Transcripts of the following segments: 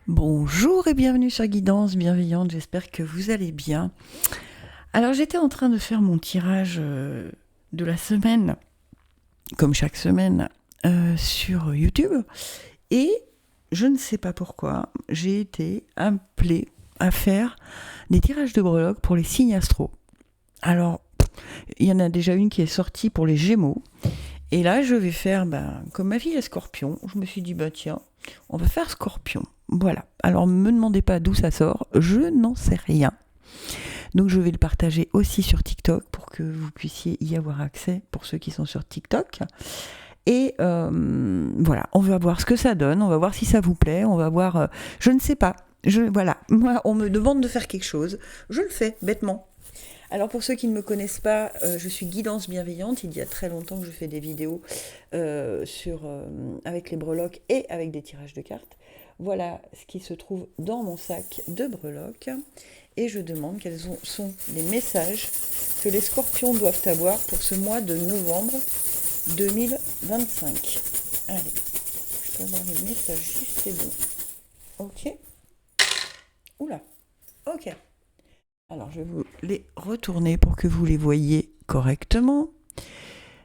Bonjour et bienvenue sur Guidance Bienveillante, j'espère que vous allez bien. Alors j'étais en train de faire mon tirage de la semaine, comme chaque semaine, sur YouTube. Et je ne sais pas pourquoi, j'ai été appelée à faire des tirages de breloques pour les signes astro. Alors, il y en a déjà une qui est sortie pour les Gémeaux. Et là, je vais faire, comme ma fille est Scorpion, je me suis dit, tiens, on va faire Scorpion. Voilà. Alors, ne me demandez pas d'où ça sort, je n'en sais rien. Donc, je vais le partager aussi sur TikTok pour que vous puissiez y avoir accès pour ceux qui sont sur TikTok. Et voilà, on va voir ce que ça donne, on va voir si ça vous plaît, on va voir, je ne sais pas. Voilà, moi, on me demande de faire quelque chose, je le fais bêtement. Alors pour ceux qui ne me connaissent pas, je suis Guidance Bienveillante. Il y a très longtemps que je fais des vidéos avec les breloques et avec des tirages de cartes. Voilà ce qui se trouve dans mon sac de breloques. Et je demande quels sont les messages que les scorpions doivent avoir pour ce mois de novembre 2025. Allez, je peux avoir les messages juste et bons. Ok. Oula. Ok. Alors, je vais vous les retourner pour que vous les voyiez correctement.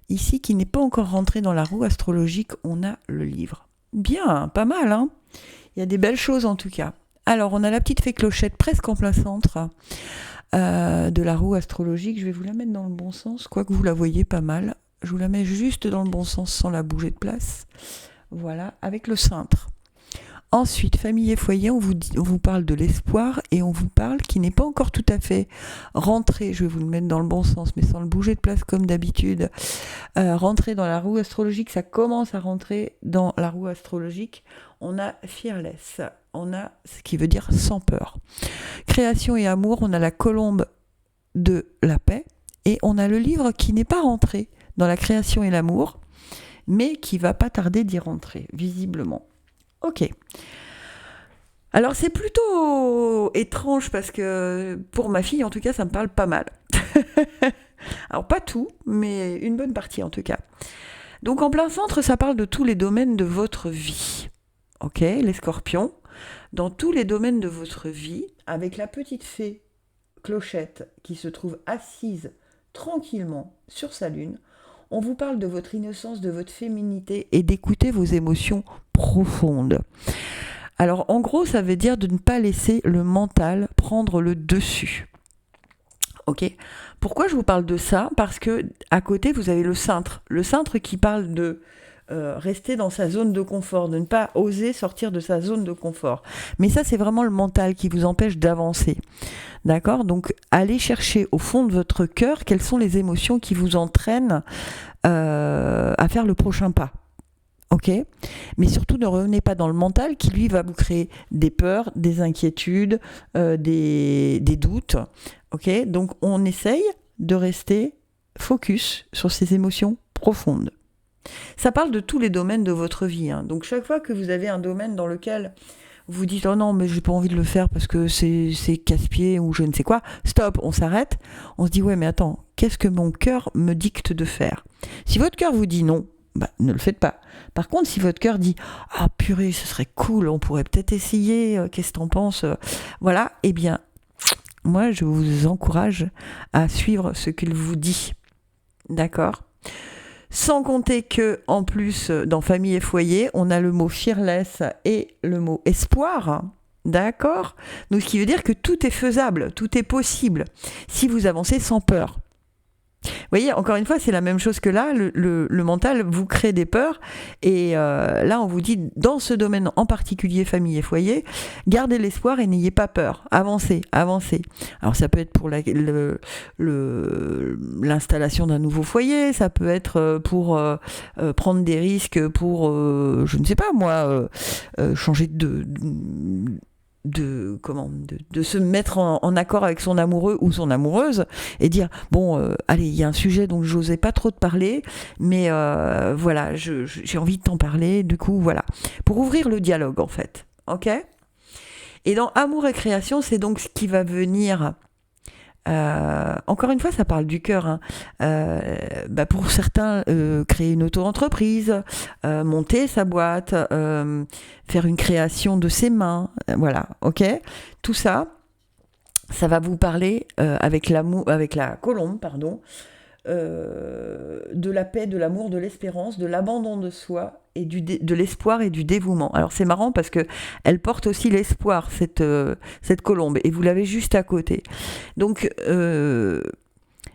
Ici, qui n'est pas encore rentré dans la roue astrologique, on a le livre. Bien, pas mal, hein ? Il y a des belles choses en tout cas. Alors, on a la petite fée clochette presque en plein centre de la roue astrologique. Je vais vous la mettre dans le bon sens, quoique vous la voyez pas mal. Je vous la mets juste dans le bon sens sans la bouger de place. Voilà, avec le cintre. Ensuite, famille et foyer, on vous parle de l'espoir et on vous parle qui n'est pas encore tout à fait rentré, je vais vous le mettre dans le bon sens, mais sans le bouger de place comme d'habitude, rentré dans la roue astrologique, ça commence à rentrer dans la roue astrologique. On a fearless, on a ce qui veut dire sans peur. Création et amour, on a la colombe de la paix et on a le livre qui n'est pas rentré dans la création et l'amour, mais qui va pas tarder d'y rentrer, visiblement. Ok. Alors c'est plutôt étrange parce que pour ma fille en tout cas ça me parle pas mal. Alors pas tout, mais une bonne partie en tout cas. Donc en plein centre ça parle de tous les domaines de votre vie. Ok, les scorpions, dans tous les domaines de votre vie, avec la petite fée clochette qui se trouve assise tranquillement sur sa lune, on vous parle de votre innocence, de votre féminité et d'écouter vos émotions profondes. Alors en gros, ça veut dire de ne pas laisser le mental prendre le dessus. Ok ? Pourquoi je vous parle de ça ? Parce que à côté, vous avez le cintre. Le cintre qui parle de rester dans sa zone de confort, de ne pas oser sortir de sa zone de confort. Mais ça, c'est vraiment le mental qui vous empêche d'avancer. D'accord ? Donc, allez chercher au fond de votre cœur quelles sont les émotions qui vous entraînent à faire le prochain pas. Ok ? Mais surtout, ne revenez pas dans le mental qui, lui, va vous créer des peurs, des inquiétudes, des doutes. Ok ? Donc, on essaye de rester focus sur ces émotions profondes. Ça parle de tous les domaines de votre vie. Hein. Donc, chaque fois que vous avez un domaine dans lequel vous dites « Oh non, mais j'ai pas envie de le faire parce que c'est casse-pied ou je ne sais quoi », stop, on s'arrête. On se dit « Ouais, mais attends, qu'est-ce que mon cœur me dicte de faire ?» Si votre cœur vous dit non, ne le faites pas. Par contre, si votre cœur dit « Ah purée, ce serait cool, on pourrait peut-être essayer, qu'est-ce que t'en penses ?» Voilà, eh bien, moi, je vous encourage à suivre ce qu'il vous dit. D'accord ? Sans compter que, en plus, dans famille et foyer, on a le mot fearless et le mot espoir. D'accord ? Donc, ce qui veut dire que tout est faisable, tout est possible, si vous avancez sans peur. Vous voyez, encore une fois, c'est la même chose que là, le mental vous crée des peurs, et là, on vous dit, dans ce domaine en particulier, famille et foyer, gardez l'espoir et n'ayez pas peur, avancez, avancez. Alors, ça peut être pour l'installation d'un nouveau foyer, ça peut être pour prendre des risques pour, je ne sais pas moi, changer de se mettre en accord avec son amoureux ou son amoureuse et dire allez, il y a un sujet dont j'osais pas trop te parler, mais voilà, j'ai envie de t'en parler, du coup voilà, pour ouvrir le dialogue en fait. Ok ? Et dans amour et création, c'est donc ce qui va venir Encore une fois, ça parle du cœur. Hein. Pour certains, créer une auto-entreprise, monter sa boîte, faire une création de ses mains, voilà, ok. Tout ça, ça va vous parler avec l'amour, avec la colombe, pardon, de la paix, de l'amour, de l'espérance, de l'abandon de soi et de l'espoir et du dévouement. Alors c'est marrant parce que elle porte aussi l'espoir, cette colombe, et vous l'avez juste à côté. Donc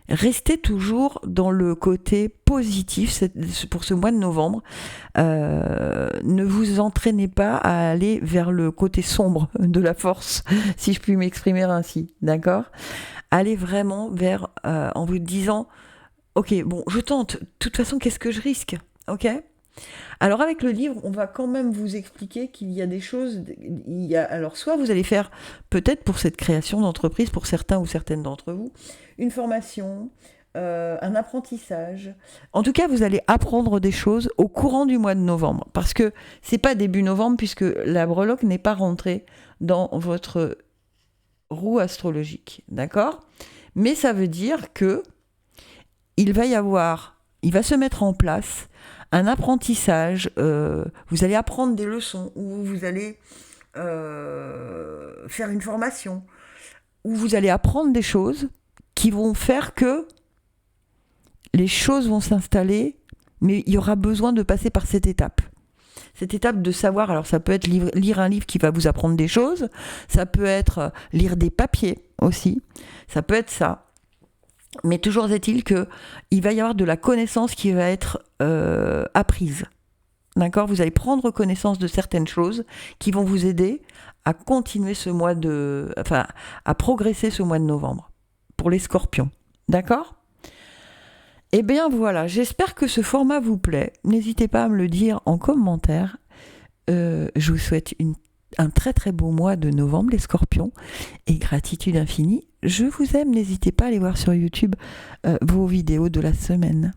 restez toujours dans le côté positif pour ce mois de novembre. Ne vous entraînez pas à aller vers le côté sombre de la force, si je puis m'exprimer ainsi, d'accord ? Allez vraiment vers, en vous disant, ok, bon, je tente, de toute façon, qu'est-ce que je risque ? Ok ? Alors avec le livre, on va quand même vous expliquer qu'il y a des choses, alors soit vous allez faire, peut-être pour cette création d'entreprise, pour certains ou certaines d'entre vous, une formation, un apprentissage. En tout cas, vous allez apprendre des choses au courant du mois de novembre, parce que c'est pas début novembre, puisque la breloque n'est pas rentrée dans votre roue astrologique, d'accord ? Mais ça veut dire que il va se mettre en place un apprentissage, vous allez apprendre des leçons, ou vous allez faire une formation, où vous allez apprendre des choses qui vont faire que les choses vont s'installer, mais il y aura besoin de passer par cette étape. Cette étape de savoir, alors ça peut être lire un livre qui va vous apprendre des choses, ça peut être lire des papiers aussi, ça peut être ça. Mais toujours est-il qu'il va y avoir de la connaissance qui va être apprise. D'accord ? Vous allez prendre connaissance de certaines choses qui vont vous aider à continuer à progresser ce mois de novembre pour les scorpions. D'accord ? Eh bien voilà, j'espère que ce format vous plaît. N'hésitez pas à me le dire en commentaire. Je vous souhaite un très très beau mois de novembre, les scorpions, et gratitude infinie. Je vous aime, n'hésitez pas à aller voir sur YouTube vos vidéos de la semaine.